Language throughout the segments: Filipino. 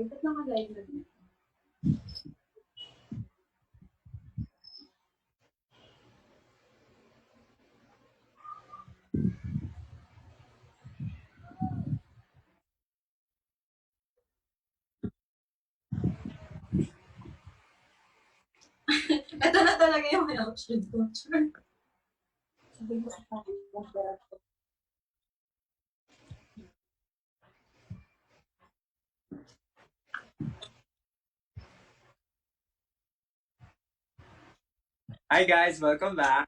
live? Ba't naka-live na dito? Ito na talaga yung may option ko. Sabi ko sa Hi guys, welcome back.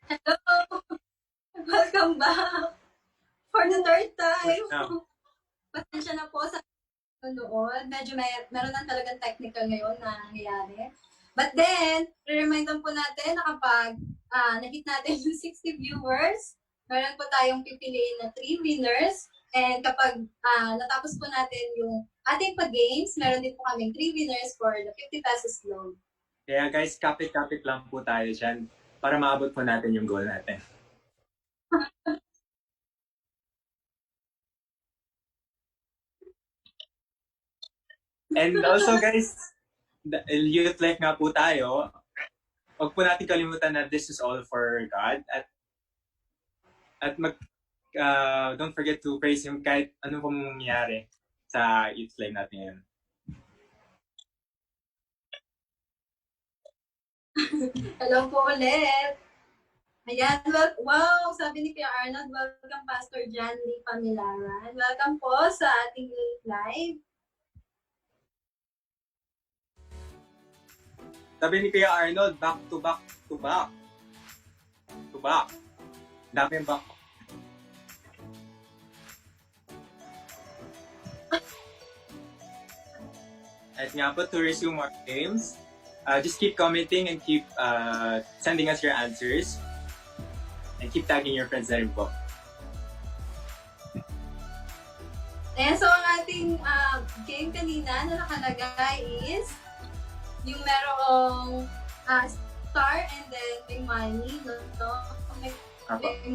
Hello! Welcome back! For the third time! No. Pasensya na po sa noon. Medyo meron na talagang technical ngayon na nangyayari. But then, re-remind lang po natin na kapag na-hit natin yung 60 viewers, meron po tayong pipiliin na 3 winners. And kapag natapos po natin yung ating pag-games, meron din po kaming 3 winners for the 50 pesos loan. Kaya guys, kapit-kapit lang po tayo dyan para maabot po natin yung goal natin. And also guys, youth life nga po tayo. Huwag po natin kalimutan na this is all for God. At don't forget to praise Him kahit anong pong mangyayari sa youth life natin ngayon. Hello po ulit. Ayan, wow, sabi ni Kuya Arnold, welcome Pastor John Lee Pamilaran. Welcome po sa ating live. Sabi ni Kuya Arnold, back to back to back. To back. Daming back. At nga po, to resume our games, just keep commenting and keep sending us your answers. And keep tagging your friends na rin po. Ayan, so ang ating game kanina na nakalagay is yung merong star and then may money, no? May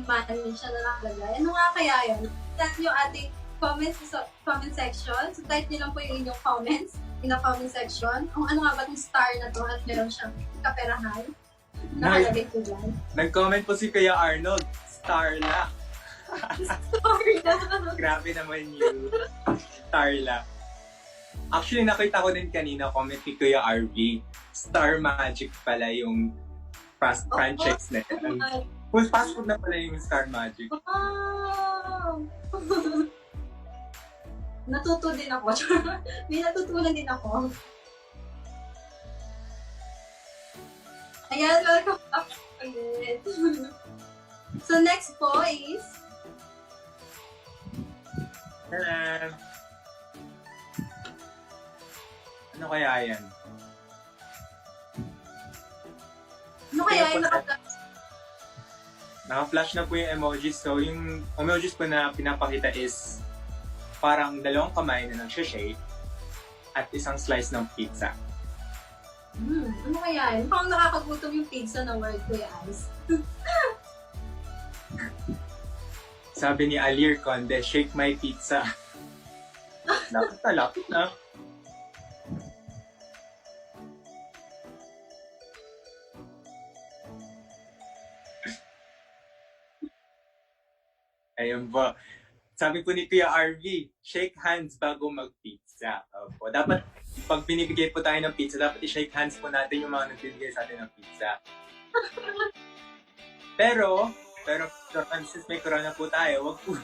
money siya na nakalagay. Ano nga kaya yun? That's yung ating comments sa comment section. So type nyo lang po yung inyong comments in the comment section. Kung ano nga ba yung star na to at meron siyang kaperahan. Nakalagay po dyan. Nag-comment po si Kuya Arnold, Starla. Starla! Grabe naman yun. Starla. Actually, nakita ko din kanina comment ni Kuya RV. Star Magic pala yung franchise na yun. Full fast food na pala yung Star Magic. Wow! Natuto din ako. May natutunan din ako. Ayan, welcome back ulit. So next po is ano kaya yan? ano kaya yung Naka-flash na po yung emojis. So, yung emojis po na pinapakita is parang dalawang kamay na nagsha-shake at isang slice ng pizza. ano kaya yun? Parang nakakagutom yung pizza na word ko guys. Sabi ni Alir Conde, shake my pizza. Lapit na, lapit na. Ayun po. Sabi po ni Kuya RV, shake hands bago mag-pizza. Opo. Dapat, pag binibigay po tayo ng pizza, dapat i-shake hands po natin yung mga nagbibigay sa atin ng pizza. Pero, since may corona po tayo, wag po,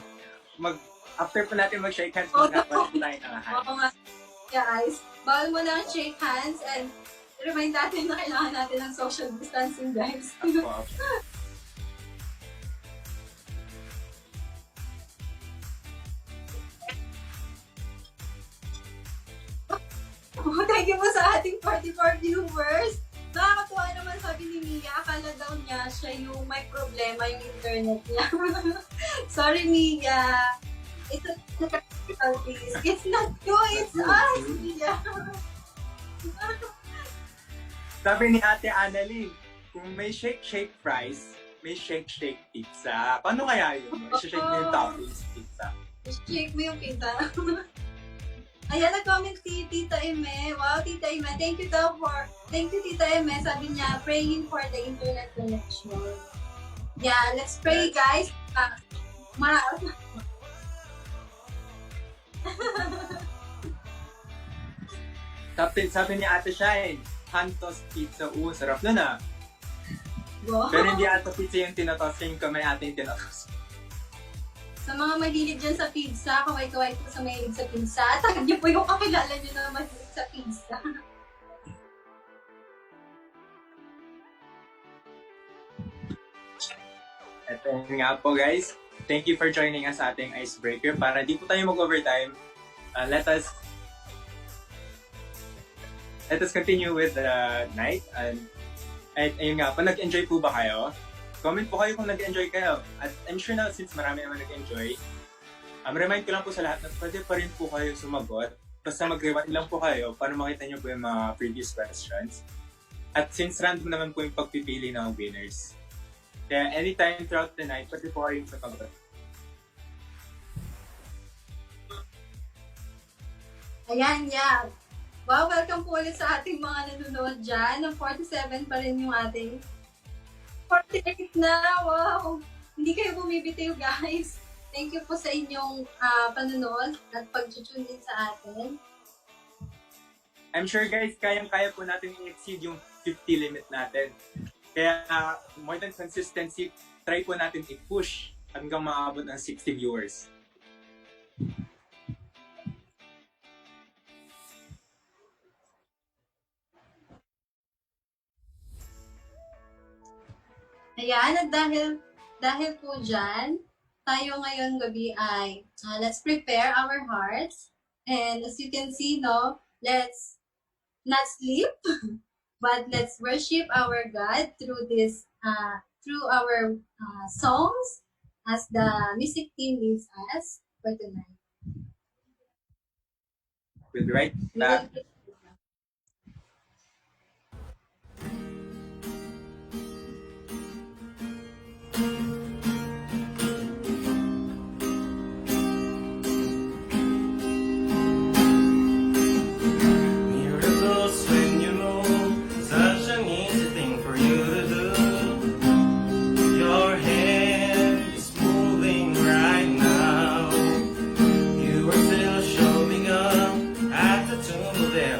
after po natin mag-shake hands, magkakaroon po tayo ng hands. Oo nga. Guys, bawal mo na shake hands and remind natin na kailangan natin ng social distancing, guys. Opo. Thank you po sa ating 44 viewers. Nakakatuwa naman sabi ni Mia, akala daw niya siya yung may problema yung internet niya. Sorry Mia. It's a difficulties. It's not you, it's us, Mia. Sabi ni Ate Annalyn, kung may shake fries, may shake pizza. Paano kaya yun? I-shake mo yung toppings pizza. Shake mo yung pizza. Ayan, nag-comment si Tita Eme. Wow, Tita Eme. Thank you, Tita Eme. Sabi niya, praying for the internet connection. Yeah, let's pray, guys. Sabi ni Ate Shine, Hantos Pizza. Sarap nun ah. Wow. Pero hindi ata pizza yung tinatos, yung kamay ating tinatos. Sa mga mahilig dyan sa pizza, kaway-kaway po sa mahilig sa pizza. Tag niyo po yung kakilala niyo na mahilig sa pizza. Ito nga po guys. Thank you for joining us sa ating icebreaker. Para di po tayo mag-overtime, let us continue with the night. And ayun nga po, nag-enjoy po ba kayo? Comment po kayo kung nag-enjoy kayo. At I'm sure na since marami naman nag-enjoy, remind ko lang po sa lahat na pwede pa rin po kayo sumagot. Basta mag-rewind lang po kayo para makita nyo po yung mga previous questions. At since random naman po yung pagpipili ng winners. Kaya anytime throughout the night, pwede po kayong sumagot. Ayan, yeah. Wow, welcome po ulit sa ating mga nanonood dyan. Ng 47 pa rin yung ating 48 na! Wow! Hindi kayo bumibitiw, guys. Thank you po sa inyong panonood at pag-tune in sa atin. I'm sure guys, kayang-kaya po natin i-exceed yung 50 limit natin. Kaya more than consistency, try po natin i-push hanggang maabot ng 60 viewers. Ayan, at dahil po dyan, tayo ngayon gabi ay let's prepare our hearts. And as you can see, no, let's not sleep, but let's worship our God through this, through our songs as the music team leads us for tonight. We'll be right back. There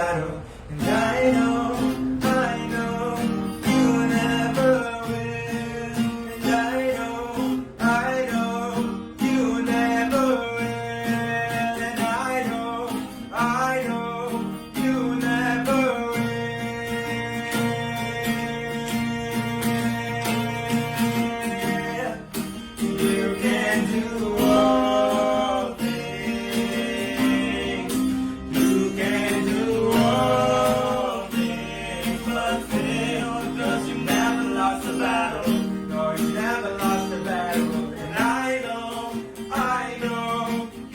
battle, and I know you never will. And I know you never will. And I know you never will. You can do all things. You can do all things, but fail, 'cause you never lost a battle. No, you never lost a battle. And I know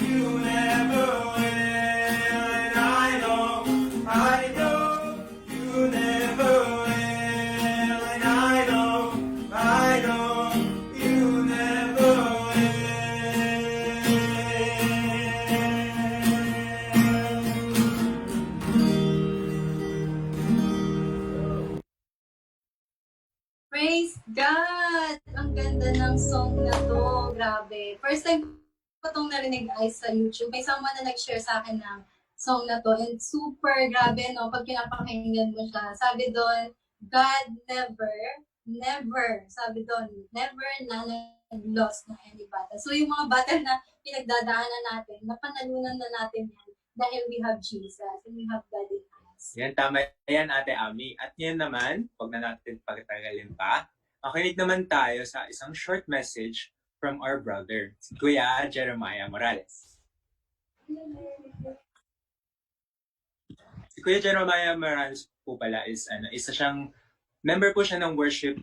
you never will. And I know you never will. And I know you never will. Praise God! Ang ganda ng song na to. Grabe. First time ko itong narinig ay sa YouTube. May someone na nag-share sa akin ng song na to. And super grabe, no? Pag pinapakinggan mo siya. Sabi doon, God never, sabi doon, never na nag-lost na any battle. So yung mga battle na pinagdadaanan natin, napanalunan na natin yan dahil we have Jesus and we have God in us. Yan, tama yan, Ate Ami. At yan naman, huwag na natin pagtagalin pa. Makinig naman tayo sa isang short message from our brother, si Kuya Jeremiah Morales. Si Kuya Jeremiah Morales po pala is isa siyang member po siya ng worship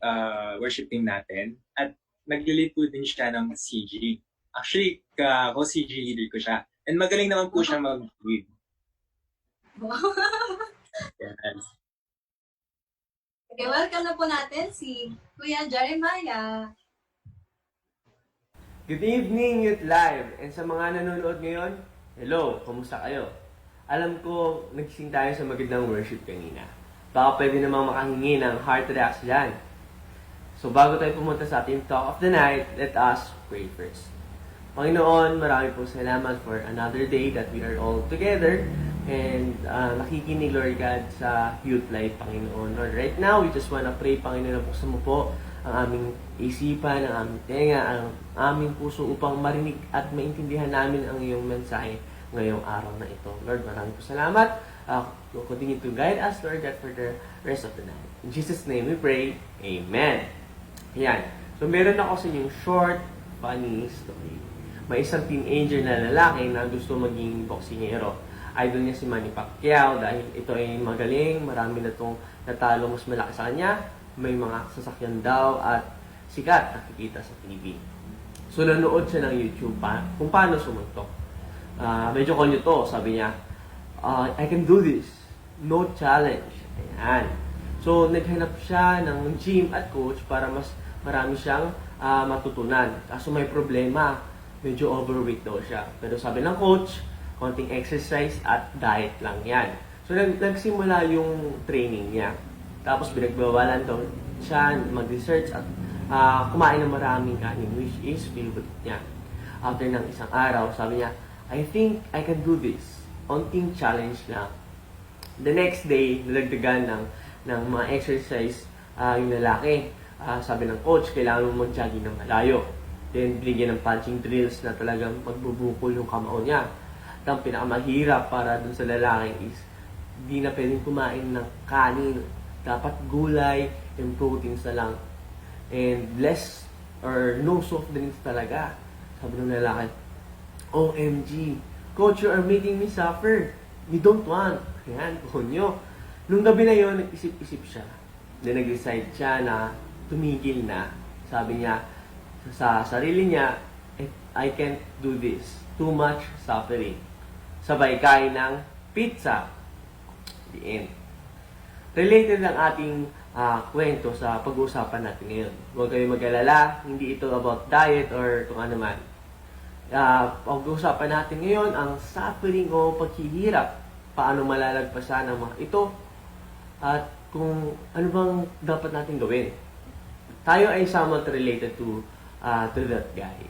team natin at nag-lead po din siya ng CG. Actually, ako CG leader ko siya. And magaling naman po siya mag-lead. Yes. Okay, welcome na po natin si Kuya Jeremiah. Good evening, Youth Live! And sa mga nanonood ngayon, hello, kumusta kayo? Alam ko, nagising tayo sa magandang worship kanina. Baka pwede namang makahingi ng heart reacts dyan. So bago tayo pumunta sa ating talk of the night, let us pray first. Panginoon, marami pong salamat for another day that we are all together and nakikinig, Lord God, sa Youth Life, Panginoon. Lord, right now, we just wanna pray, Panginoon, na buksan mo po ang aming isipan, ang aming tenga, ang aming puso upang marinig at maintindihan namin ang iyong mensahe ngayong araw na ito. Lord, maraming po salamat. Continue to guide us, Lord God, for the rest of the night. In Jesus' name we pray. Amen. Yan. So, meron ako sa inyong short, funny story. May isang teenager na lalaki na gusto maging boksingero. Idol niya si Manny Pacquiao dahil ito ay magaling, marami na itong natalo mas malaki sa kanya, may mga sasakyan daw at sikat nakikita sa TV. So nanood siya ng YouTube kung paano sumuntok. Medyo konyo to, sabi niya, I can do this, no challenge. Ayan. So naghanap siya ng gym at coach para mas marami siyang matutunan. Kaso may problema, medyo overweight daw siya. Pero sabi ng coach, konting exercise at diet lang yan. So, nagsimula yung training niya. Tapos, binagbawalan daw siya mag-research at kumain ng maraming kanin, which is favorite niya. After ng isang araw, sabi niya, I think I can do this. Onting challenge na. The next day, nalagdagan ng mga exercise yung lalaki. Sabi ng coach, kailangan mo mag-jogging ng malayo. Then, binigyan ng punching drills na talagang magbubukol yung kamao niya. At ang pinakamahirap para dun sa lalaki is di na pwedeng kumain ng kanin. Dapat gulay and proteins na lang. And less or no soft drinks talaga. Sabi ng lalaki, OMG, coach, you are making me suffer. We don't want. Yan, kunyo. Nung gabi na yon, nag-isip-isip siya. Then nag-decide siya na tumigil na. Sabi niya, sa sarili niya, I can't do this. Too much suffering. Sabay kain ng pizza. The end. Related ang ating kwento sa pag-uusapan natin ngayon. Huwag kayong mag-alala, hindi ito about diet or kung ano man. Pag-uusapan natin ngayon ang suffering o paghihirap. Paano malalagpasan ang mga ito at kung ano bang dapat natin gawin. Tayo ay somewhat related to that guy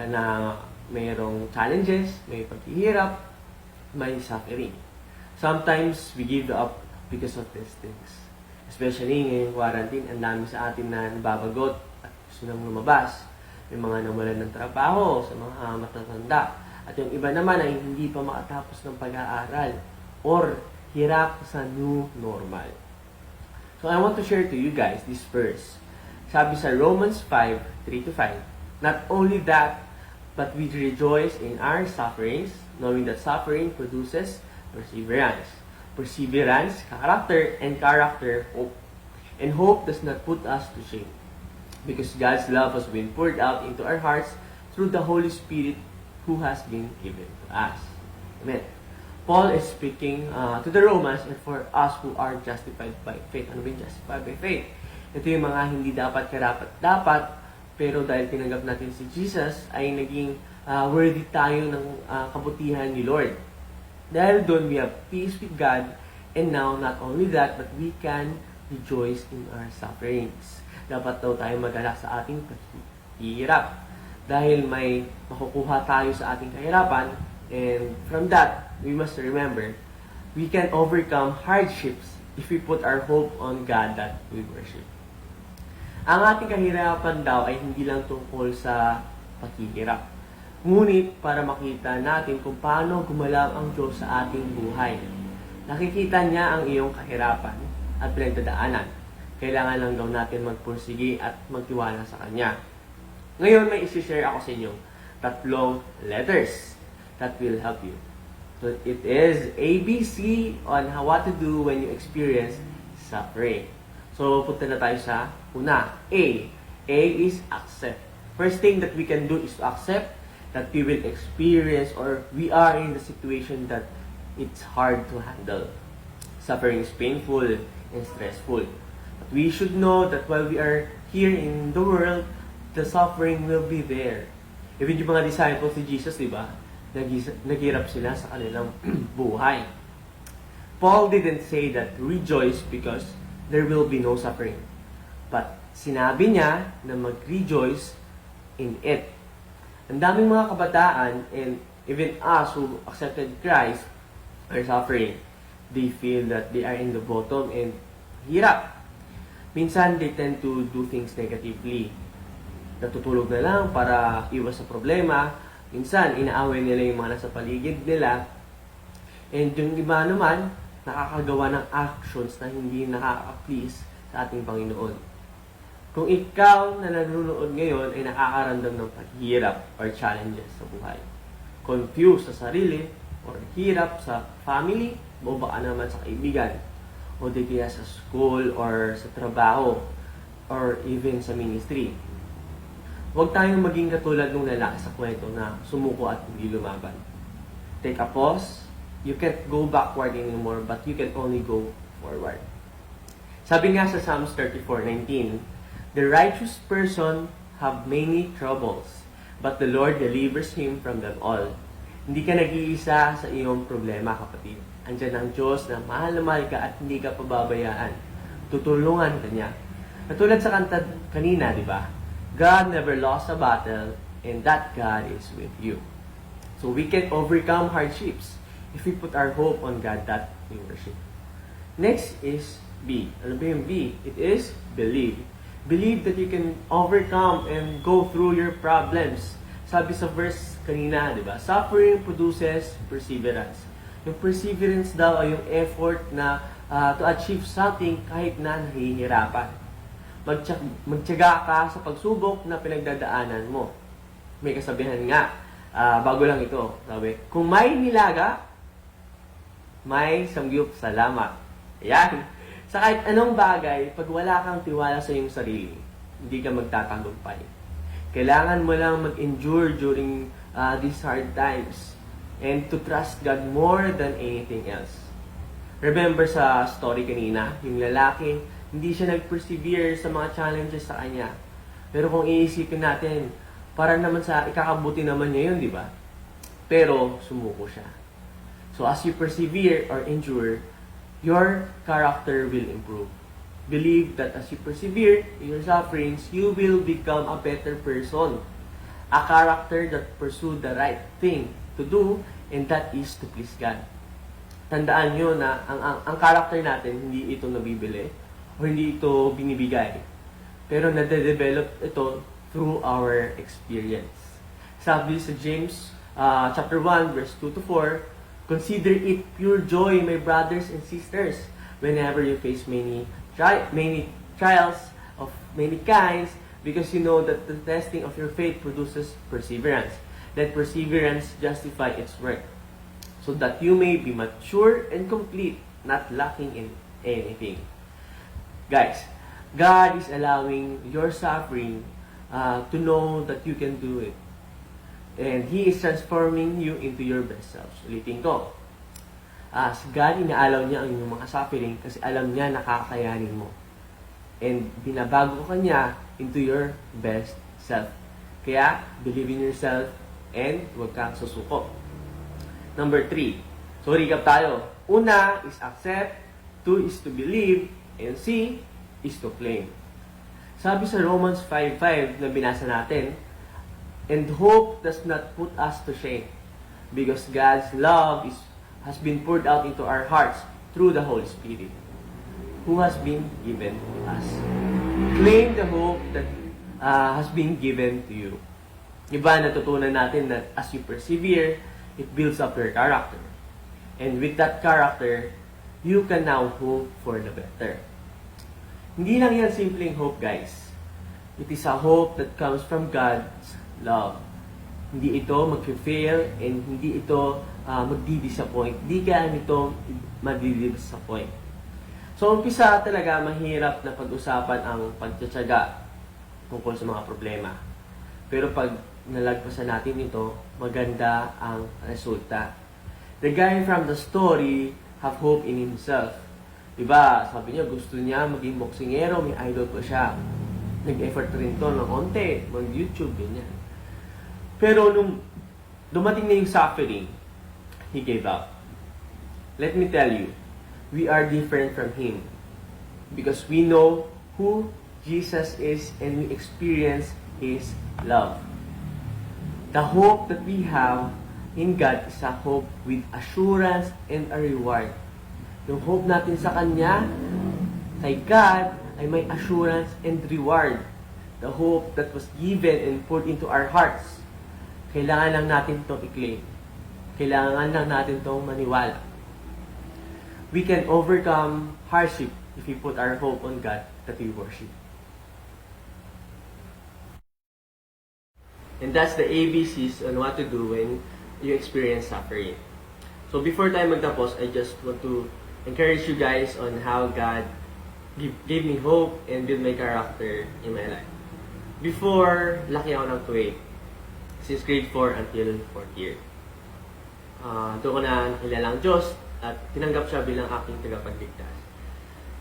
na mayroong challenges, may paghihirap, may suffering. Sometimes we give up because of these things. Especially ngayong quarantine, ang dami sa atin na nababagot at gusto nang lumabas. May mga nawalan ng trabaho sa mga matatanda. At yung iba naman ay hindi pa makatapos ng pag-aaral or hirap sa new normal. So I want to share to you guys this verse. Sabi sa Romans 5:3-5, not only that, but we rejoice in our sufferings, knowing that suffering produces perseverance. Perseverance, character, and character, hope. And hope does not put us to shame, because God's love has been poured out into our hearts through the Holy Spirit who has been given to us. Amen. Paul is speaking to the Romans and for us who are justified by faith. Ano ba yung justified by faith? Ito yung mga hindi dapat karapat-dapat, pero dahil tinanggap natin si Jesus, ay naging worthy tayo ng kabutihan ni Lord. Dahil doon, we have peace with God, and now, not only that, but we can rejoice in our sufferings. Dapat daw tayo mag-alak sa ating paghihirap. Dahil may makukuha tayo sa ating kahirapan, and from that, we must remember, we can overcome hardships if we put our hope on God that we worship. Ang ating kahirapan daw ay hindi lang tungkol sa paghihirap. Ngunit para makita natin kung paano gumalaw ang Diyos sa ating buhay. Nakikita niya ang iyong kahirapan at pinagdadaanan. Kailangan lang daw natin magpursige at magtiwala sa Kanya. Ngayon may isi-share ako sa inyo 3 letters that will help you. So it is ABC on what to do when you experience suffering. So punta na tayo sa una. A. A is accept. First thing that we can do is to accept that we will experience or we are in the situation that it's hard to handle. Suffering is painful and stressful. But we should know that while we are here in the world, the suffering will be there. Even yung mga disciples ni Jesus, di ba? Naghirap sila sa kanilang buhay. Paul didn't say that rejoice because there will be no suffering. But sinabi niya na mag-rejoice in it. Ang daming mga kabataan and even us who accepted Christ are suffering. They feel that they are in the bottom and hirap. Minsan, they tend to do things negatively. Natutulog na lang para iwas sa problema. Minsan, inaaway nila yung mga nasa paligid nila. And yung iba naman, nakakagawa ng actions na hindi nakaka-please sa ating Panginoon. Kung ikaw na nanonood ngayon ay nakakaramdam ng paghihirap or challenges sa buhay, confused sa sarili, or hirap sa family, o baka naman sa kaibigan, o di kaya sa school or sa trabaho, or even sa ministry, huwag tayong maging katulad ng lalaki sa kwento na sumuko at hindi lumaban. Take a pause. You can't go backward anymore, but you can only go forward. Sabi nga sa Psalms 34:19, the righteous person have many troubles, but the Lord delivers him from them all. Hindi ka nag-iisa sa iyong problema, kapatid. Andiyan ang Diyos na mahal ka at hindi ka pababayaan. Tutulungan ka niya. Katulad sa kanta kanina, di ba? God never lost a battle, and that God is with you. So we can overcome hardships if we put our hope on God that we worship. Next is B. Ano ba yung B? It is believe. Believe that you can overcome and go through your problems. Sabi sa verse kanina, di ba? Suffering produces perseverance. Yung perseverance daw ay yung effort na to achieve something kahit na nahihirapan. Magtiyaga ka sa pagsubok na pinagdadaanan mo. May kasabihan nga, bago lang ito, sabi, kung may nilaga, may samgyup salamat. Ayan. Sa kahit anong bagay, pag wala kang tiwala sa iyong sarili, hindi ka magtatagumpay. Kailangan mo lang mag-endure during these hard times and to trust God more than anything else. Remember sa story kanina, yung lalaki, hindi siya nag-persevere sa mga challenges sa kanya. Pero kung iisipin natin, para naman sa ikakabuti naman niya yun, di ba? Pero sumuko siya. So as you persevere or endure, your character will improve. Believe that as you persevere in your sufferings, you will become a better person. A character that pursue the right thing to do, and that is to please God. tandaan nyo na ang character natin, hindi ito nabibili o hindi ito binibigay. Pero nade-develop ito through our experience. Sabi sa James chapter 1, verse 2 to 4, "Consider it pure joy, my brothers and sisters, whenever you face many trials of many kinds, because you know that the testing of your faith produces perseverance. Let perseverance justify its work, so that you may be mature and complete, not lacking in anything." Guys, God is allowing your suffering to know that you can do it. And He is transforming you into your best self. Ulitin ko. Si God, inaalaw niya ang iyong mga suffering kasi alam niya nakakayanin mo. And binabago ka niya into your best self. Kaya, believe in yourself and huwag kang susuko. Number 3. So, recap tayo. Una is accept. 2 is to believe. And C is to claim. Sabi sa Romans 5:5 na binasa natin, "And hope does not put us to shame, because God's love has been poured out into our hearts through the Holy Spirit, who has been given to us." Claim the hope that has been given to you. Diba, natutunan natin that as you persevere, it builds up your character. And with that character, you can now hope for the better. Hindi lang yan simpleng hope, guys. It is a hope that comes from God's love. Hindi ito mag-fail and hindi ito magdi-disappoint. Hindi kaya nito magdi-disappoint. So, umpisa talaga mahirap na pag-usapan ang pagtsatsaga tungkol sa mga problema. Pero pag nalagpasan natin ito, maganda ang resulta. The guy from the story have hope in himself. Diba, sabi niya, gusto niya maging boksingero, may idol pa siya. Nag-effort rin to ng konti, mag-YouTube, ganyan. Pero nung dumating na yung suffering, he gave up. Let me tell you, we are different from him. Because we know who Jesus is and we experience His love. The hope that we have in God is a hope with assurance and a reward. Yung hope natin sa Kanya, kay God, ay may assurance and reward. The hope that was given and poured into our hearts. Kailangan lang natin itong i-claim. Kailangan lang natin itong maniwala. We can overcome hardship if we put our hope on God that we worship. And that's the ABCs on what to do when you experience suffering. So before tayo magtapos, I just want to encourage you guys on how God gave me hope and build my character in my life. Before, laki ako ng Kuwait. Since grade 4 until 4th year. Doon ko na nakilala ang Diyos at tinanggap siya bilang aking tagapagligtas.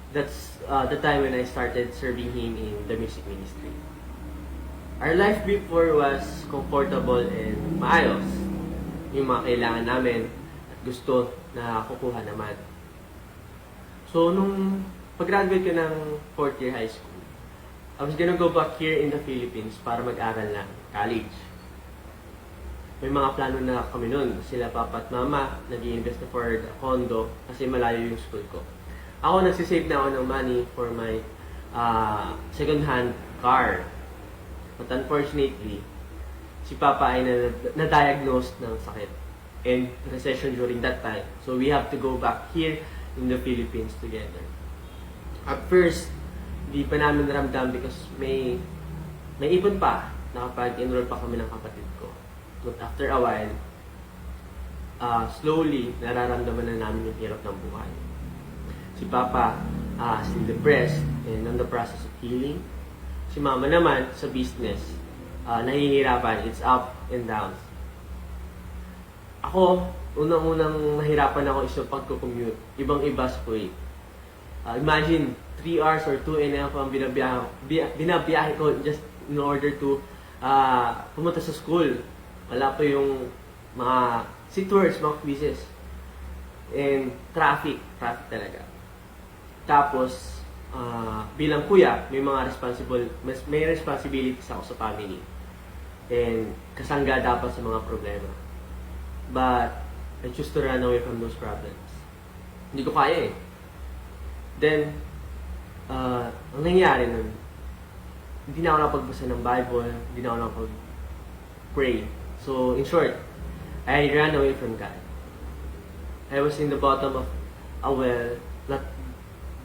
That's the time when I started serving Him in the music ministry. Our life before was comfortable and maayos. Yung mga kailangan namin at gusto na kukuha naman. So, nung pag-graduate ko ng 4th year high school, I was gonna go back here in the Philippines para mag-aral ng college. May mga plano na kami nun. Sila papa at mama, nag-i-invest na for the condo kasi malayo yung school ko. Ako, nagsisave na ako ng money for my second-hand car. But unfortunately, si papa ay na-diagnose ng sakit and recession during that time. So we have to go back here in the Philippines together. At first, di pa namin naramdam because may ipon pa. Nakapag-enroll pa kami ng kapatid ko. But after a while, slowly, nararamdaman na namin yung hirap ng buhay. Si Papa, still depressed and on the process of healing. Si Mama naman, sa business, nahihirapan. It's up and down. Ako, unang-unang nahirapan ako is yung pagko-commute. Ibang-iba sa Kuwait. Imagine, 3 hours or 2.5 ang binabiyahe ko just in order to pumunta sa school. Wala pa yung mga seat tours, mga quizzes. And traffic talaga. Tapos, bilang kuya, may responsibilities ako sa family. And kasangga dapat sa mga problema. But, I choose to run away from those problems. Hindi ko kaya eh. Then, ang nangyari nun, hindi na ako napagbasa ng Bible, hindi na ako nakapag-pray. So, in short, I ran away from God. I was in the bottom of a well, not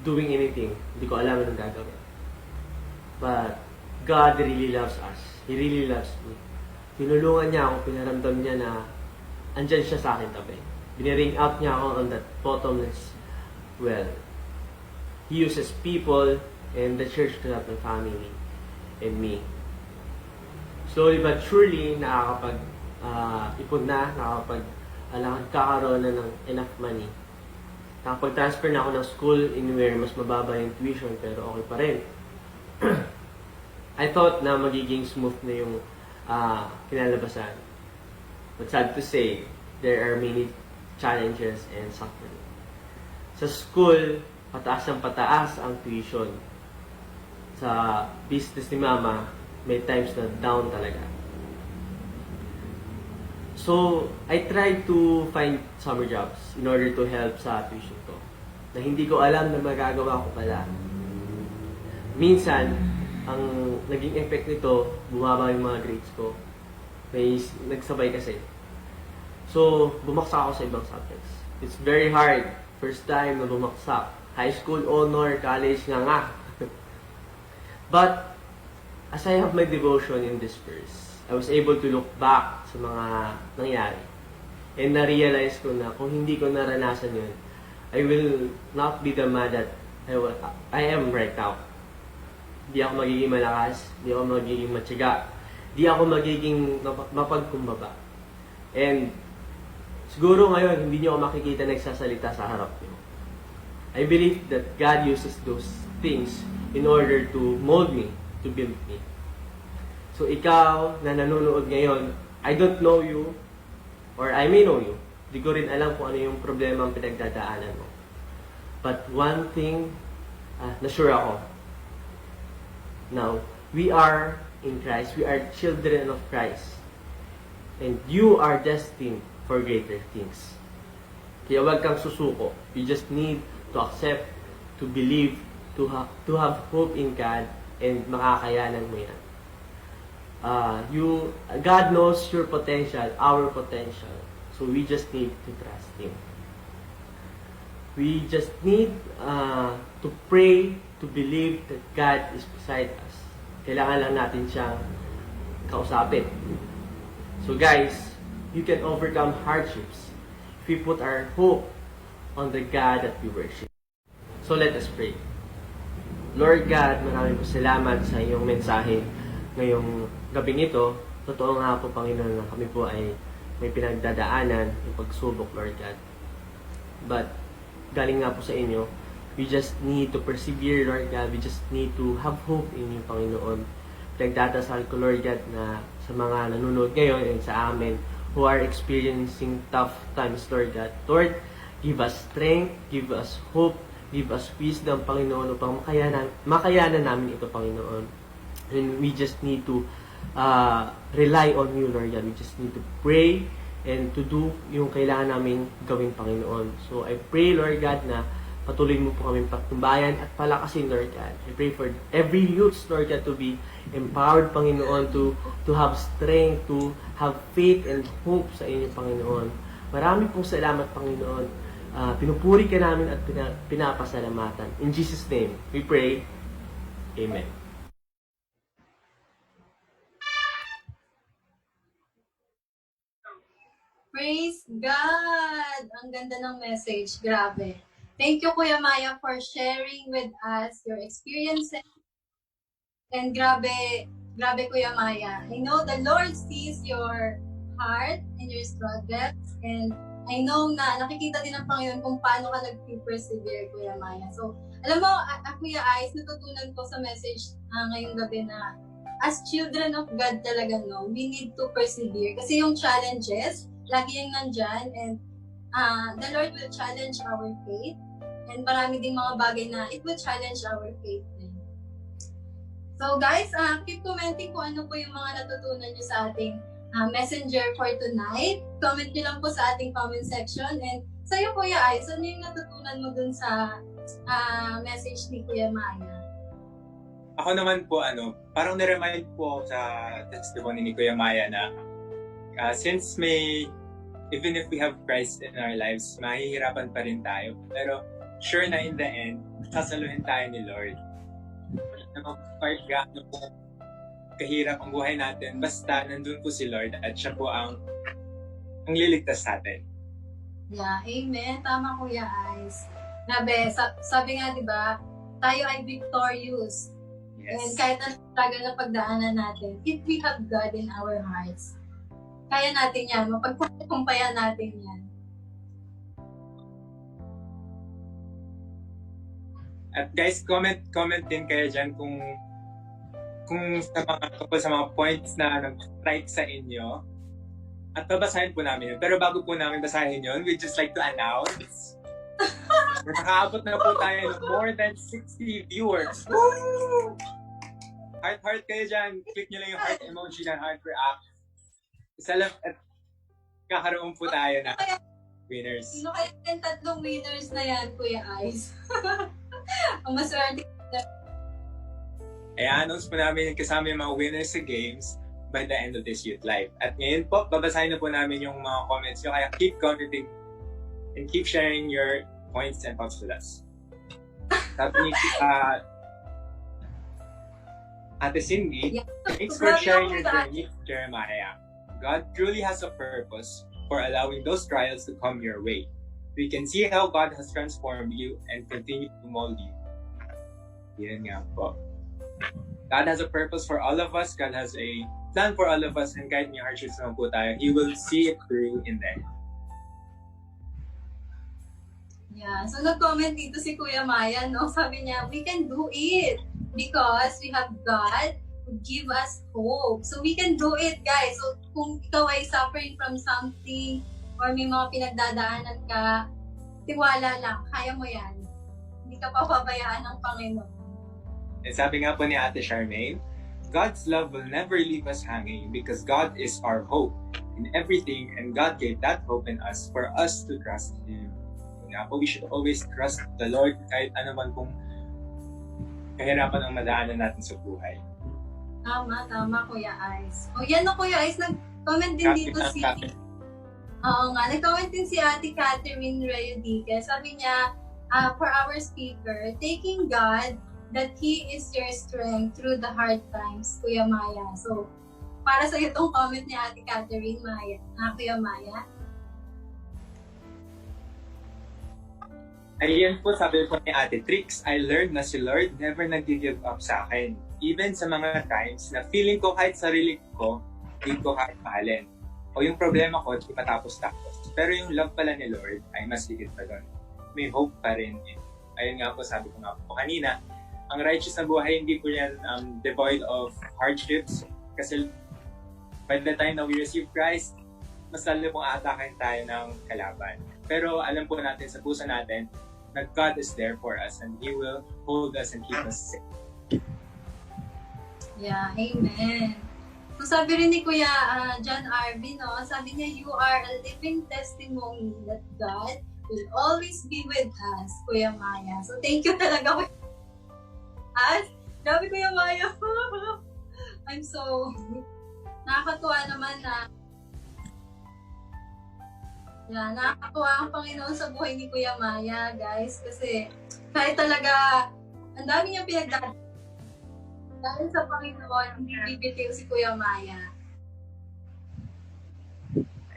doing anything. Hindi ko alam anong gagawin. But, God really loves us. He really loves me. Tinulungan niya ako, pinaramdam niya na andyan siya sa akin tabi. Biniring out niya ako on that bottomless well. He uses people and the church to help my family and me. Slowly but surely, ipon na, kakaroon na ng enough money. Nakapag-transfer na ako ng school anywhere mas mababa yung tuition pero okay pa rin. I thought na magiging smooth na yung kinalabasan. But sad to say, there are many challenges and suffering. Sa school, pataas ng pataas ang tuition. Sa business ni Mama, may times na down talaga. So, I tried to find summer jobs in order to help sa tuition ko. Na hindi ko alam na magagawa ko pala. Minsan, ang naging effect nito, bumaba yung mga grades ko. May nagsabay kasi. So, bumaksak ako sa ibang subjects. It's very hard. First time na bumaksak. High school honor, college nga. But, as I have my devotion in this verse, I was able to look back sa mga nangyari. And na-realize ko na kung hindi ko naranasan yun, I will not be the man that I am right now. Di ako magiging malakas, di ako magiging matyaga, di ako magiging mapagkumbaba. And siguro ngayon, hindi niyo ako makikita nagsasalita sa harap niyo. I believe that God uses those things in order to mold me, to build me. So ikaw na nanonood ngayon, I don't know you, or I may know you. Di ko rin alam kung ano yung problema ang pinagdadaanan mo. But one thing, na sure ako, now, we are in Christ. We are children of Christ. And you are destined for greater things. Kaya huwag kang susuko. You just need to accept, to believe, to have hope in God, and makakayanan mo yan. God knows your potential, our potential. So we just need to trust Him. We just need to pray, to believe that God is beside us. Kailangan lang natin siyang kausapin. So guys, you can overcome hardships if we put our hope on the God that we worship. So let us pray. Lord God, maraming salamat sa iyong mensahe ngayong gabing ito. Totoo nga po, Panginoon, na kami po ay may pinagdadaanan yung pagsubok, Lord God. But galing nga po sa inyo, we just need to persevere, Lord God. We just need to have hope in you, Panginoon. Pinagdadasal ko, Lord God, na sa mga nanonood ngayon and sa amin who are experiencing tough times, Lord God. Lord, give us strength, give us hope, give us wisdom, Panginoon, upang makayanan namin ito, Panginoon. And we just need to rely on you, Lord God. We just need to pray and to do yung kailangan namin gawin, Panginoon. So, I pray, Lord God, na patuloy mo po kami patnubayan at palakasin, Lord God. I pray for every youth, Lord God, to be empowered, Panginoon, to have strength, to have faith and hope sa inyo, Panginoon. Marami pong salamat, Panginoon. Pinupuri ka namin at pinapasalamatan. In Jesus' name, we pray. Amen. Praise God! Ang ganda ng message. Grabe. Thank you, Kuya Maya, for sharing with us your experiences. And grabe, Kuya Maya. I know the Lord sees your heart and your struggles. And I know na nakikita din ng Panginoon kung paano ka nag-persevere, Kuya Maya. So, alam mo, Kuya Ice, natutunan ko sa message ngayong gabi na as children of God talaga, no, we need to persevere. Kasi yung challenges, lagi yung nandyan, and the Lord will challenge our faith, and marami ding mga bagay na it will challenge our faith. So guys, keep commenting kung ano po yung mga natutunan nyo sa ating messenger for tonight. Comment nyo lang po sa ating comment section, and Sa'yo, Kuya Ice, ano yung natutunan mo dun sa message ni Kuya Maya? Ako naman po, parang na-remind po ako sa testimony ni Kuya Maya na since even if we have Christ in our lives, mahihirapan pa rin tayo. Pero sure na in the end, sasaluhin tayo ni Lord. Part gaano po kahirap ang buhay natin, basta nandun po si Lord at siya po ang liligtas sa atin. Yeah, amen. Tama, Kuya Ice. Nabe, sabi nga, di ba, tayo ay victorious. Yes. And kahit anong struggle na pagdaanan natin, if we have God in our hearts, kaya natin yan. Mapagpumpayan natin yan. At guys, comment din kayo dyan kung sa mga points na nag-strike sa inyo. At babasahin po namin yun. Pero bago po namin basahin yun, we'd just like to announce nakaabot na po tayo ng more than 60 viewers. Woo! Heart kayo dyan. Click nyo lang yung heart emoji ng heart react. Isa lang at kakaroon po tayo na winners. Sino kaya yung 3 winners na yan, Kuya Ice? Ang maswerte. I-announce po namin kasama yung mga winners sa games by the end of this Youth Live. At ngayon po, babasahin na po namin yung mga comments nyo. Kaya keep commenting and keep sharing your points and thoughts with us. Sabi ni Ate Cindy, thanks for sharing your journey, Jeremiah. God truly has a purpose for allowing those trials to come your way. We can see how God has transformed you and continue to mold you. Yan nga po. God has a purpose for all of us. God has a plan for all of us. And kahit may hardships naman po tayo, He will see it through in the end. Yeah, so nag-comment dito si Kuya Maya, no? Sabi niya, we can do it because we have God who give us hope. So we can do it, guys. So kung ikaw ay suffering from something or may mga pinagdadaanan ka, tiwala lang, kaya mo yan. Hindi ka papabayaan ng Panginoon. And sabi nga po ni Ate Charmaine, God's love will never leave us hanging because God is our hope in everything and God gave that hope in us for us to trust Him. Nga po, we should always trust the Lord kahit ano man pong kahirapan ang madaanan natin sa buhay. Tama, Kuya Ice. O yan no, Kuya Ice, nag-comment din dito si... Oo nga, nag-comment din si Ate Catherine Reyodique. Sabi niya, for our speaker, taking God that He is your strength through the hard times, Kuya Maya. So, para sa itong comment ni Ate Catherine Kuya Maya. Ayan po, sabi po ni Ate Trix, I learned na si Lord never nag-give up sa akin. Even sa mga times na feeling ko kahit sarili ko, hindi ko kahit mahalin. O yung problema ko, di matapos-tapos. Pero yung love pala ni Lord ay mas higit pa doon. May hope pa rin. Ayun nga po, sabi ko nga po kanina, ang righteous na buhay, hindi po yan devoid of hardships. Kasi by the time na we receive Christ, mas lalo pong aatakin tayo ng kalaban. Pero alam po natin sa puso natin na God is there for us and He will hold us and keep us safe. Yeah, amen. So sabi rin ni Kuya John Arvin, no? Sabi niya, you are a living testimony that God will always be with us, Kuya Maya. So thank you talaga, Kuya As. Grabe, Kuya Maya. I'm so... Nakakatuwa naman na nakakatuwa ang Panginoon sa buhay ni Kuya Maya, guys. Kasi kahit talaga, ang dami niyang pinagdadaanan. Dahil sa Panginoon, hindi bibitiw si Kuya Maya.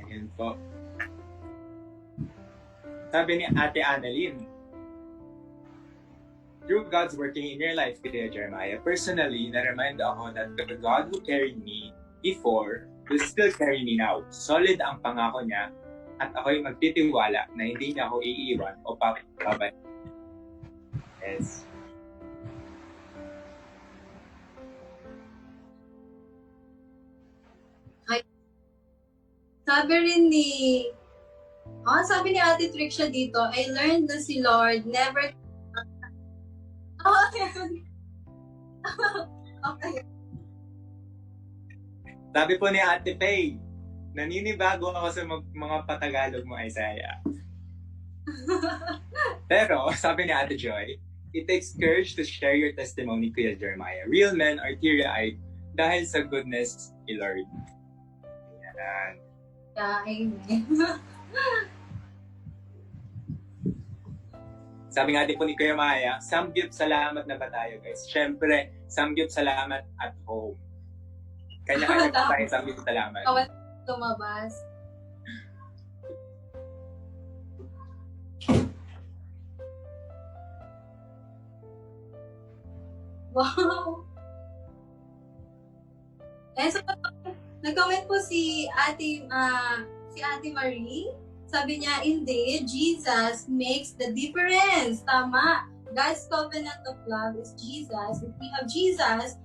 Ayun po. Sabi ni Ate Annalyn, through God's working in your life, Kuya Jeremiah, personally, na-remind ako that the God who carried me before will still carry me now. Solid ang pangako niya at ako'y magtitiwala na hindi niya ako iiwan o papabalik. Yes. Sabi rin sabi ni Ate Tricia dito, I learned na si Lord never... Okay. Sabi po ni Ate Faye, naninibago ako sa mga patagalog mo, Isaiah. Pero, sabi ni Ate Joy, it takes courage to share your testimony, Kuya Jeremiah. Real men are teary-eyed dahil sa goodness ni Lord. Yan. Yeah, amen. Sabi nga din po ni Kuya Maya, samgyup salamat na ba tayo, guys? Siyempre, samgyup salamat at home. Kanya-kanya pa tayo samgyup salamat. Kawan lumabas. Wow! Eh, so, nag-comment po si Ate Marie. Sabi niya, indeed, Jesus makes the difference. Tama. God's covenant of love is Jesus. If we have Jesus,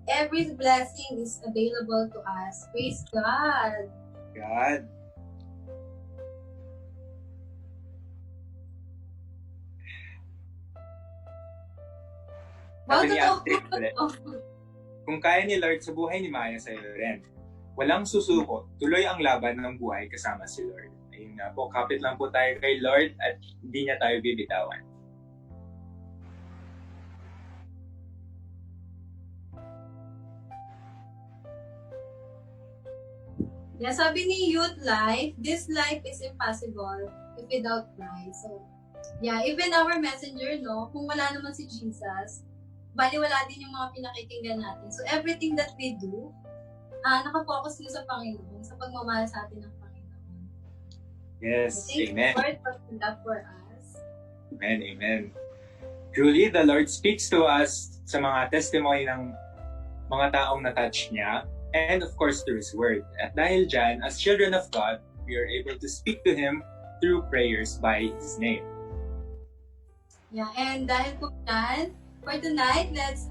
every blessing is available to us. Praise God. God. Wow, Sabi ni totoo Ate ulit, kung kaya ni Lord sa buhay ni Maya sa'yo rin. Walang susuko, tuloy ang laban ng buhay kasama si Lord. Ayun nga po, kapit lang po tayo kay Lord at hindi niya tayo bibitawan. Yeah, sabi ni Youth Life, this life is impossible if without Christ. So, yeah, even our messenger, no, kung wala naman si Jesus, baliwala din yung mga pinakikinggan natin. So, everything that we do, nakapokus din sa Panginoon, sa pagmamahal sa atin ng Panginoon. Yes, Thank amen. you, Lord, for your love for us. Amen, amen. Truly, the Lord speaks to us sa mga testimony ng mga taong na-touch niya, and of course through His Word. At dahil dyan, as children of God, we are able to speak to Him through prayers by His name. Yeah, and dahil po dyan, for tonight, let's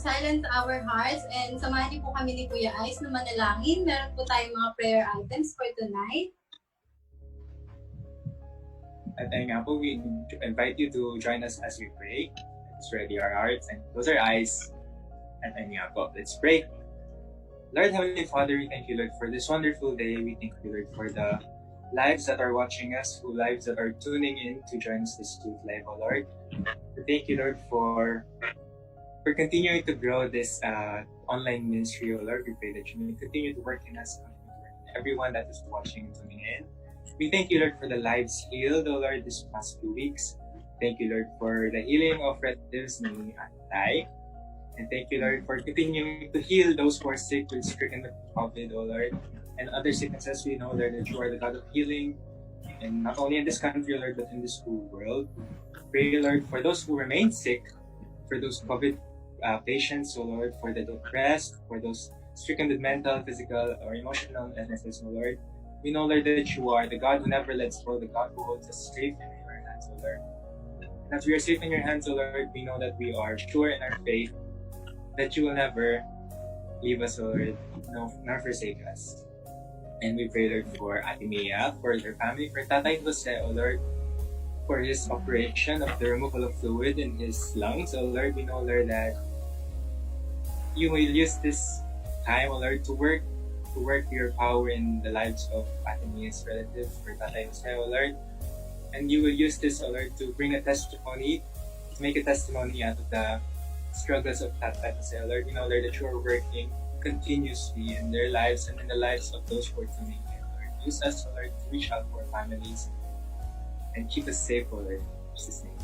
silence our hearts and samahan niyo po kami ni Kuya Ice na manalangin. Meron po tayong mga prayer items for tonight. At ayun nga po, we invite you to join us as we pray. Let's ready our hearts and close our eyes. At ayun nga po, let's pray. Lord, Heavenly Father, we thank you, Lord, for this wonderful day. We thank you, Lord, for the lives that are watching us, who lives that are tuning in to join us this youth live, oh Lord. We thank you, Lord, for continuing to grow this online ministry, oh Lord. We pray that you may continue to work in us, everyone that is watching and tuning in. We thank you, Lord, for the lives healed, oh Lord, this past 2 weeks. Thank you, Lord, for the healing of relatives ni Atay. And thank you, Lord, for continuing to heal those who are sick with stricken with COVID, oh Lord, and other sicknesses. We know, Lord, that you are the God of healing, and not only in this country, Lord, but in this whole world. Pray, Lord, for those who remain sick, for those COVID patients, oh Lord, for the depressed, for those stricken with mental, physical, or emotional illnesses, oh Lord. We know, Lord, that you are the God who never lets go, the God who holds us safe in your hands, oh Lord. And as we are safe in your hands, oh Lord, we know that we are sure in our faith that you will never leave us, oh Lord, nor forsake us. And we pray, Lord, for Ate Mia, for their family, for Tatay Jose, oh Lord, for his operation of the removal of fluid in his lungs, oh Lord. We know, Lord, that you will use this time, oh Lord, to work your power in the lives of Ate Mia's relatives, for Tatay Jose, oh Lord. And you will use this, oh Lord, to bring a testimony, to make a testimony out of the struggles of Tatay Jose, oh Lord. We know, Lord, that you are working continuously in their lives and in the lives of those who are tuning in, Lord. Use us, oh Lord, to reach out for families and keep us safe, oh Lord. In Jesus' name.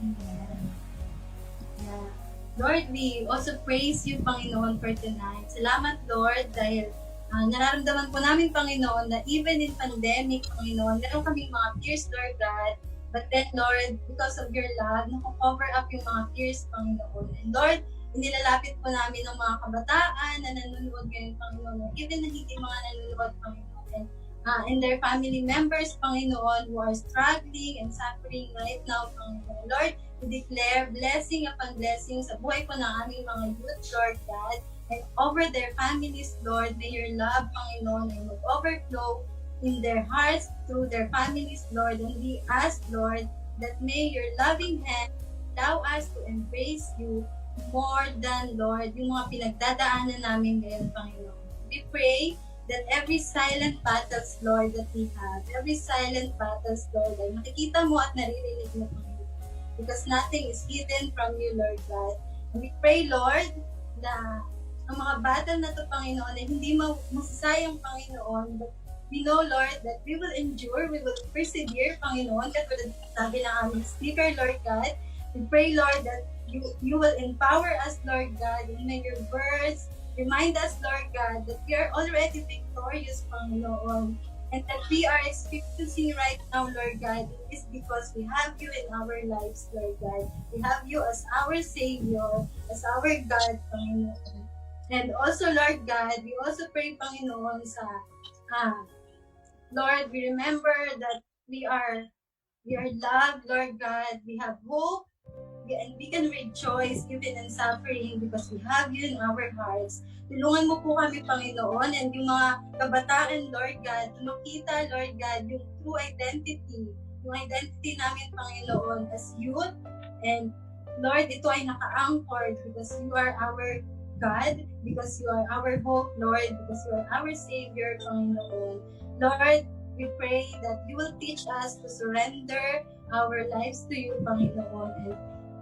Amen. Yeah. Lord, we also praise you, Panginoon, for tonight. Salamat, Lord, dahil nararamdaman po namin, Panginoon, na even in pandemic, Panginoon, meron kaming mga fears, Lord God. But then, Lord, because of your love, naku-cover up yung mga fears, Panginoon. And Lord, inilalapit po namin ng mga kabataan na nanonood ngayon, Panginoon, even na hindi mga nanonood, Panginoon, and their family members, Panginoon, who are struggling and suffering right now, Panginoon. Lord, we declare blessing upon blessing sa buhay po ng aming mga youth, Lord God, and over their families, Lord, may your love, Panginoon, ay mag-overflow in their hearts through their families, Lord, and we ask, Lord, that may your loving hand allow us to embrace you more than, Lord, yung mga pinagdadaanan namin ngayon, Panginoon. We pray that every silent battles, Lord, that we have, every silent battles, Lord, ay makikita mo at naririnig mo, Panginoon. Because nothing is hidden from you, Lord God. And we pray, Lord, na ang mga battle na to, Panginoon, ay hindi masasayang, Panginoon, but we know, Lord, that we will endure, we will persevere, Panginoon, katulad sabi ng aming speaker, Lord God. We pray, Lord, that you will empower us, Lord God, and may your words remind us, Lord God, that we are already victorious, Panginoon, and that we are experiencing right now, Lord God, is because we have you in our lives, Lord God. We have you as our Savior, as our God, Panginoon. And also, Lord God, we also pray, Panginoon, sa Lord, we remember that we are loved, Lord God. We have hope, and we can rejoice even in suffering because we have you in our hearts. Tulungan mo po kami, Panginoon, and yung mga kabataan, Lord God, to makita, Lord God, yung true identity, yung identity namin, Panginoon, as youth. And Lord, ito ay naka-anchored because you are our God, because you are our hope, Lord, because you are our Savior, Panginoon. Lord, we pray that you will teach us to surrender our lives to you, Panginoon. And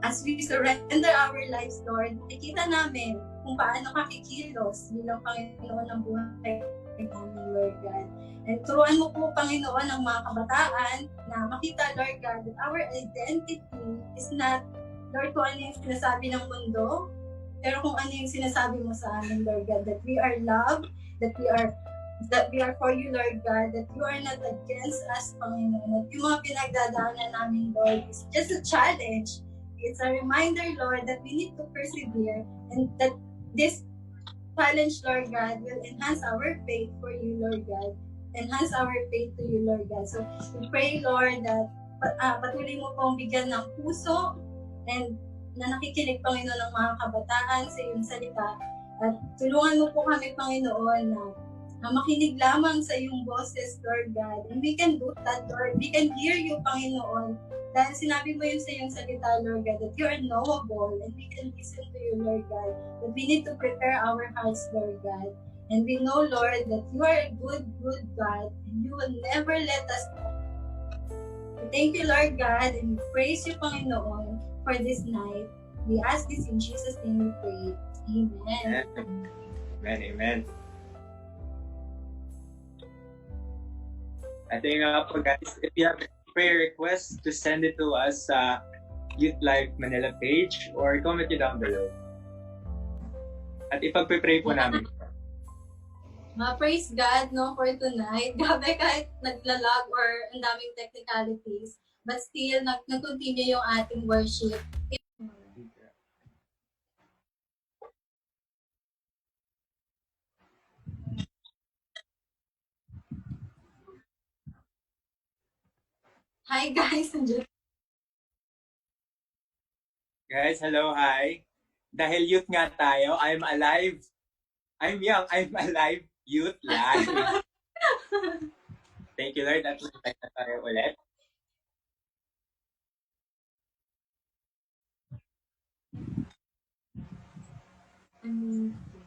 as we surrender our lives, Lord, makikita namin kung paano kami kilos bilang Panginoon ng buhay namin, Lord God. And turuan mo po, Panginoon, ang mga kabataan na makita, Lord God, that our identity is not, Lord, kung ano yung sinasabi ng mundo, pero kung ano yung sinasabi mo sa amin, Lord God, that we are loved, that we are for you, Lord God, that you are not against us, Panginoon. At yung mga pinagdadaanan namin, Lord, is just a challenge. It's a reminder, Lord, that we need to persevere and that this challenge, Lord God, will enhance our faith for you, Lord God. Enhance our faith to you, Lord God. So we pray, Lord, that patuloy mo pong bigyan ng puso and na nakikinig, Panginoon, ng mga kabataan sa iyong salita. At tulungan mo po kami, Panginoon, na makinig lamang sa iyong boses, Lord God. And we can do that, Lord. We can hear you, Panginoon. Dahil sinabi mo yun sa iyong salita, Lord God, that you are knowable and we can listen to you, Lord God. But we need to prepare our hearts, Lord God. And we know, Lord, that you are a good, good God and you will never let us down. Thank you, Lord God, and we praise you, Panginoon, for this night. We ask this in Jesus' name we pray. Amen. Amen. Amen. At yun nga po, guys, if you have a prayer request, to send it to us sa Youth Life Manila page or comment it down below. At ipagpe-pray po namin. Praise God, no, for tonight. Grabe, kahit naglalag or ang daming technicalities, but still, nag-continue yung ating worship. Hi guys, Guys, hello, hi. Dahil youth nga tayo, I'm alive. I'm young, I'm alive. Youth live. Thank you, Lord. At live na tayo ulit.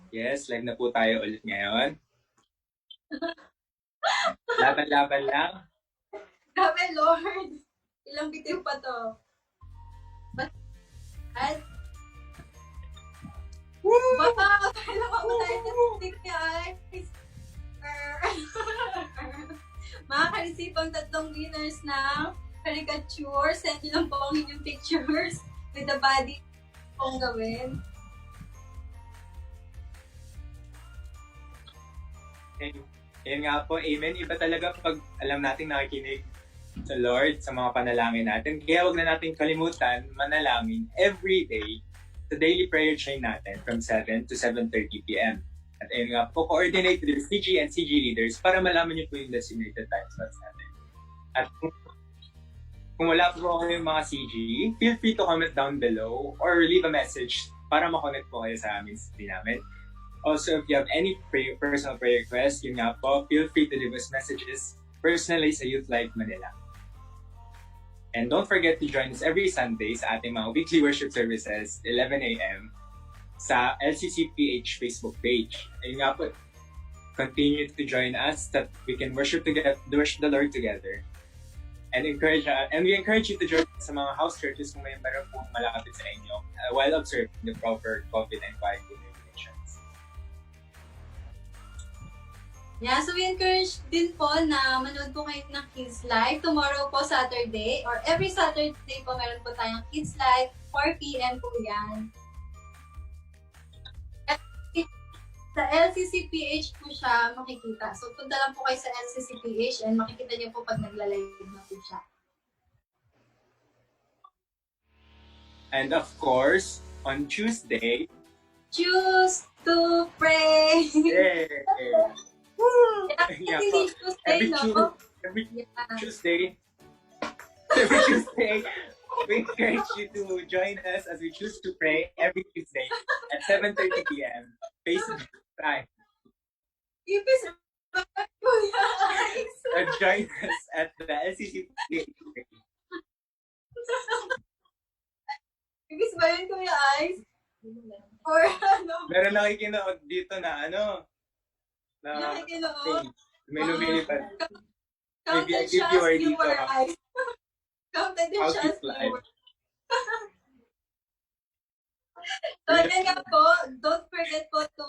Yes, live na po tayo ulit ngayon. Laban-laban lang. Grabe, Lord. Ilang bitiw pa to. But, baka, kailan mamatay na stick guys. Makaka-receive ang 3 winners ng caricature. Send nyo lang po ang inyong pictures with the body kung gawin. Yan nga po, amen. Iba talaga pag alam natin nakikinig sa Lord, sa mga panalangin natin. Kaya huwag na natin kalimutan manalangin every day sa daily prayer chain natin from 7 to 7:30 p.m. At ayun nga po, coordinate with the CG and CG leaders para malaman niyo po yung designated time slots natin. At kung wala po kayong mga CG, feel free to comment down below or leave a message para makonect po kayo sa amin namin. Also, if you have any personal prayer requests, yun nga po, feel free to leave us messages personally sa Youth Life Manila. And don't forget to join us every Sunday sa ating mga weekly worship services, 11 a.m. sa LCCPH Facebook page. Ayun nga po, continue to join us, that we can worship together, worship the Lord together. And we encourage you to join sa mga house churches kung may meron pong malapit sa inyo while observing the proper COVID and quarantine regulations. Yeah, so we encourage din po na manood po kayo ng Kids Live tomorrow po, Saturday, or every Saturday po meron po tayong Kids Live, 4 p.m. po yan. Sa LCCPH po siya makikita. So, punta lang po kayo sa LCCPH and makikita niyo po pag nagla-live na po siya. And of course, on Tuesday, Choose to pray! yay! Woo! Yeah, Hindi Tuesday, every no? Tuesday, every Tuesday, we encourage you to join us as we choose to pray every Tuesday at 7:30 p.m. Facebook Live. Ipis, guys! Join us at the LCC. Ipis ba yun, Kuya Ice? Or ano? Meron nakikinood dito na na Nakikinood? may lumilipad. Counted Maybe I give siya you as already viewer, to- Ice. Counted din siya as Outfit Live. viewer. So, yan nga po, don't forget po to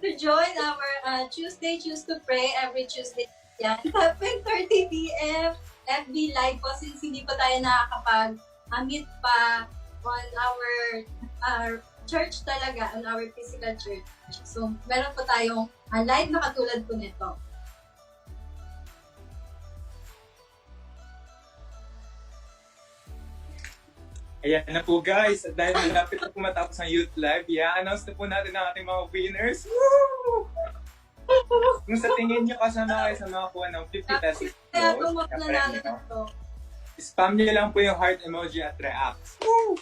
to join our Tuesday Choose to Pray every Tuesday. Yan, 7:30 p.m. FB Live po since hindi pa tayo nakakapag-meet pa on our church talaga, on our physical church. So, meron po tayong live na katulad po nito. Ayan na po guys, at dahil malapit na po matapos ang Youth Live, i-announce na po natin ang ating mga winners. Woo! Kung sa tingin nyo kasama kayo sa mga kuha ng 50 pesos Kaya goals, kung mananalo na ito. spam nyo lang po yung heart emoji at reacts. Woo!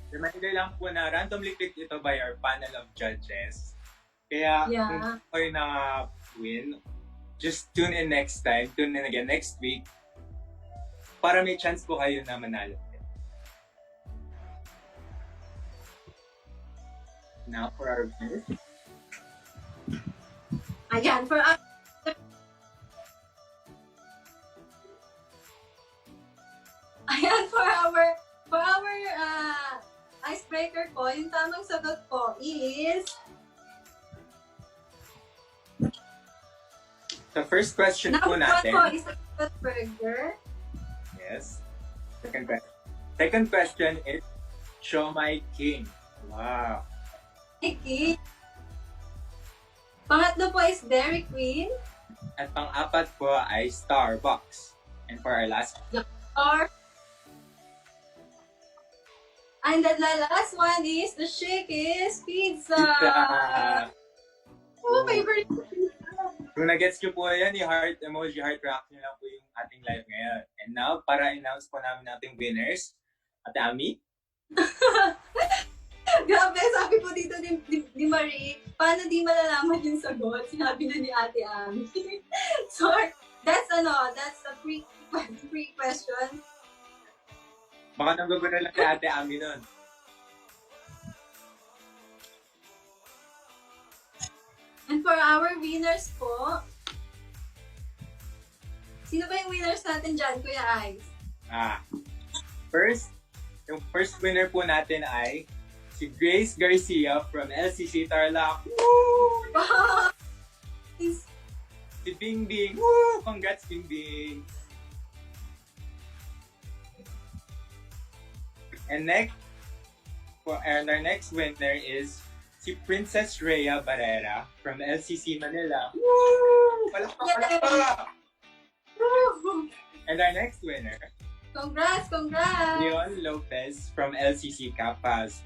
Reminder lang po na randomly picked ito by our panel of judges. Kaya Yeah. kung kayo na-win, just tune in next time, tune in again next week, para may chance po kayo na manalo. Now for our winners. Ayan, for our icebreaker po, yung tamang sagot po is The first question po number 1 natin. po is a burger. Yes. Second question is Siomai King. Wow. Iki. Pangatlo po is Dairy Queen. At pang-apat po ay Starbucks. And for our last, Or and the last one is the Shakey's Pizza. pizza. Oh, favorite. Kung nag-gets nyo po yan, yung heart emoji, heart reaction lang po yung ating live ngayon. And now, para announce po namin ating winners, Ate Ami, Grabe, sabi po dito ni Marie, paano di malalaman yung sagot? Sinabi na ni Ate Ami. So, that's a free question. baka nanggugulo lang kay Ate Ami nun. And for our winners po, sino ba yung winners natin dyan, Kuya Ice? Yung first winner po natin ay si Grace Garcia from LCC Tarlac. Woo! Wow! Si Bing Bing. Woo! Congrats, Bing Bing. And our next winner is si Princess Rhea Barrera from LCC Manila. Woo! Palakpak! And our next winner, Congrats! Leon Lopez from LCC Capas.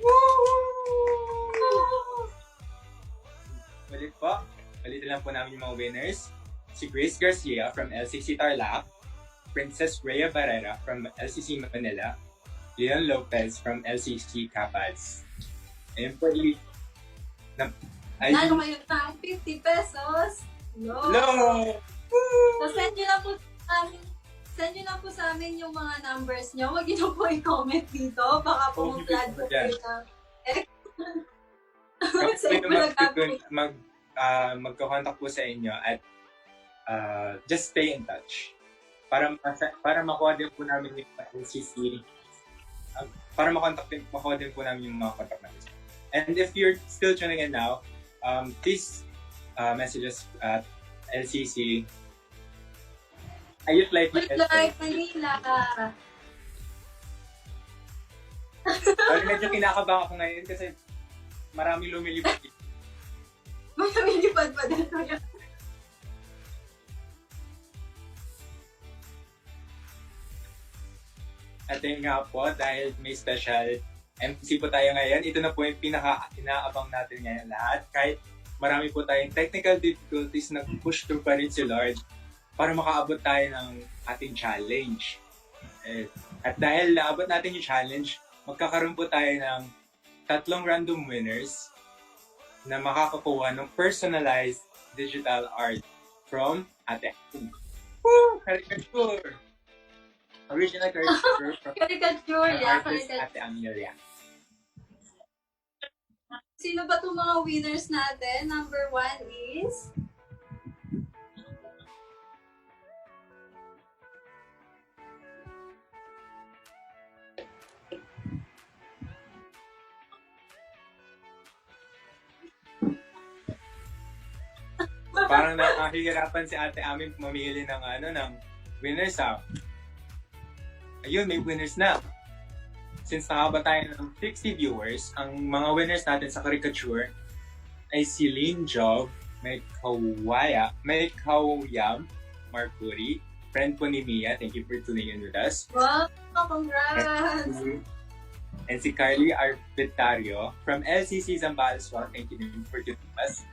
Ulit po. Ulitin lang po namin yung mga winners. Si Grace Garcia from LCC Tarlac, Princess Rhea Barrera from LCC Manila, Leon Lopez from LCC Capas. Ayun po. Nalo kayo ng 50 pesos. No! So, send nyo lang po sa amin yung mga numbers nyo. Huwag nyo po i-comment dito. Baka po mag-flag po kayo. Sa Pwede iba nagkakaroon. magkakontak po sa inyo at just stay in touch. Para makuha din po namin yung LCC. Para makuha din po namin yung mga contact namin. And if you're still tuning in now, please message us at LCC. Youth Life Youth Life Manila. Pero medyo kinakabahan ako ngayon kasi maraming lumilipad. May lumilipad pa din. At yun nga po, dahil may special MC po tayo ngayon, ito na po yung pinaka-inaabang natin ngayon lahat. Kahit marami po tayong technical difficulties, nag-push through pa rin si Lord para makaabot tayo ng ating challenge. At dahil naabot natin yung challenge, magkakaroon po tayo ng 3 random winners na makakakuha ng personalized digital art from Ate Ang. Woo! Caricature! Original caricature from Caricature, yeah. artist Caricature. Ate Amelia. Sino ba itong mga winners natin? Number 1 is... Parang nakahihirapan si Ate Amin mamili ng winners Ayun, may winners na. Since nakaba tayo ng 60 viewers, ang mga winners natin sa caricature ay si Lynn Job, may Kawyam Marcuri, friend po ni Mia. Thank you for tuning in with us. Wow! Congrats! And si Carly Arpitario from LCC Zambales. Thank you for tuning in with us.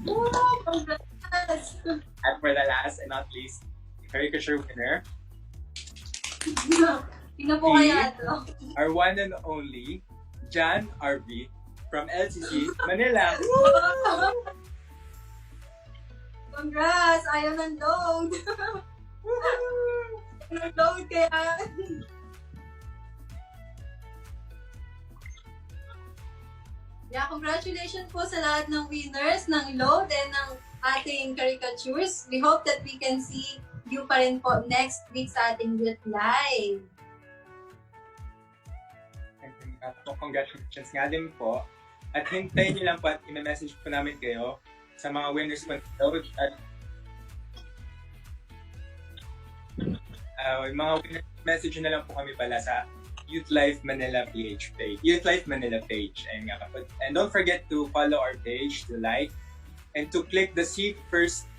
Wow! Congrats! And for the last and not least, caricature winner, Tingnan po kaya ito. our one and only John RV from LCC Manila. Congrats! Ayaw ng load! Ng load kaya... Yeah, congratulations po sa lahat ng winners ng load and ng ating caricatures. We hope that we can see you pa rin po next week sa ating Youth Live. Congratulations nga din po. At hintayin niyo lang po at i-message po namin kayo sa mga winners po nito. At yung mga winners, message na lang po kami pala sa Youth Life Manila page. Youth Life Manila page. Ayun nga. And don't forget to follow our page, to like, and to click the see first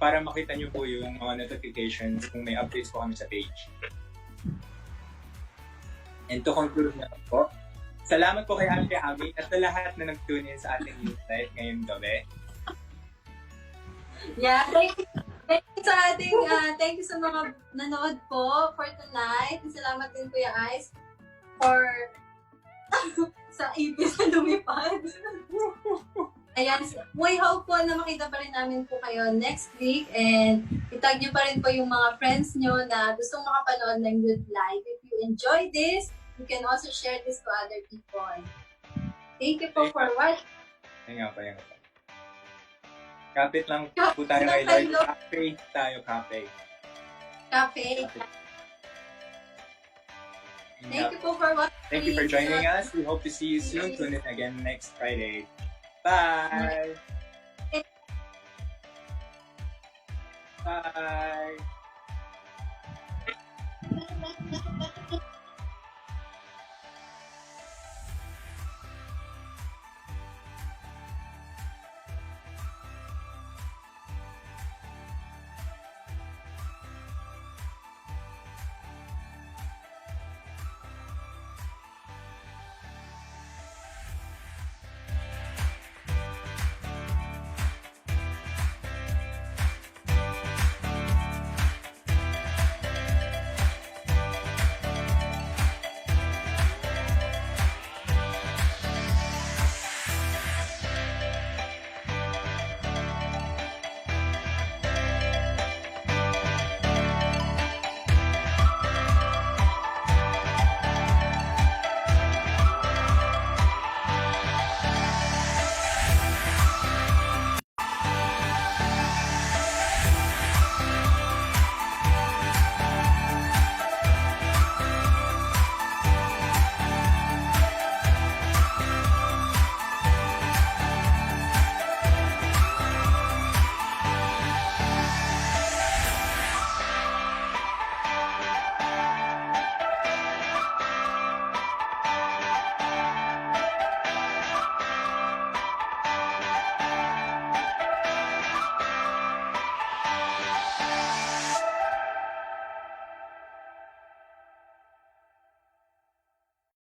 para makita niyo po yung mga notifications kung may updates po kami sa page. And to conclude na po, salamat po kay Ate Ami at sa lahat na nag-tune in sa ating Youth Life ngayong gabi. Yeah, thank you sa ating, thank you sa mga nanood po for tonight. Salamat din Kuya Ice for sa ipis na lumipad. Ayan, we hope po na makita pa rin namin po kayo next week and itag nyo pa rin po yung mga friends nyo na gustong makapanood ng Youth Live. If you enjoy this, you can also share this to other people. Thank you po for watching. Yan nga pa, yan nga pa. Kapit lang po tayo Kapit kay lang Lord. tayo. Cafe tayo, cafe. Cafe. Thank you po for watching. Thank you for joining us. We hope to see you soon. Tune in again next Friday. Bye! Bye!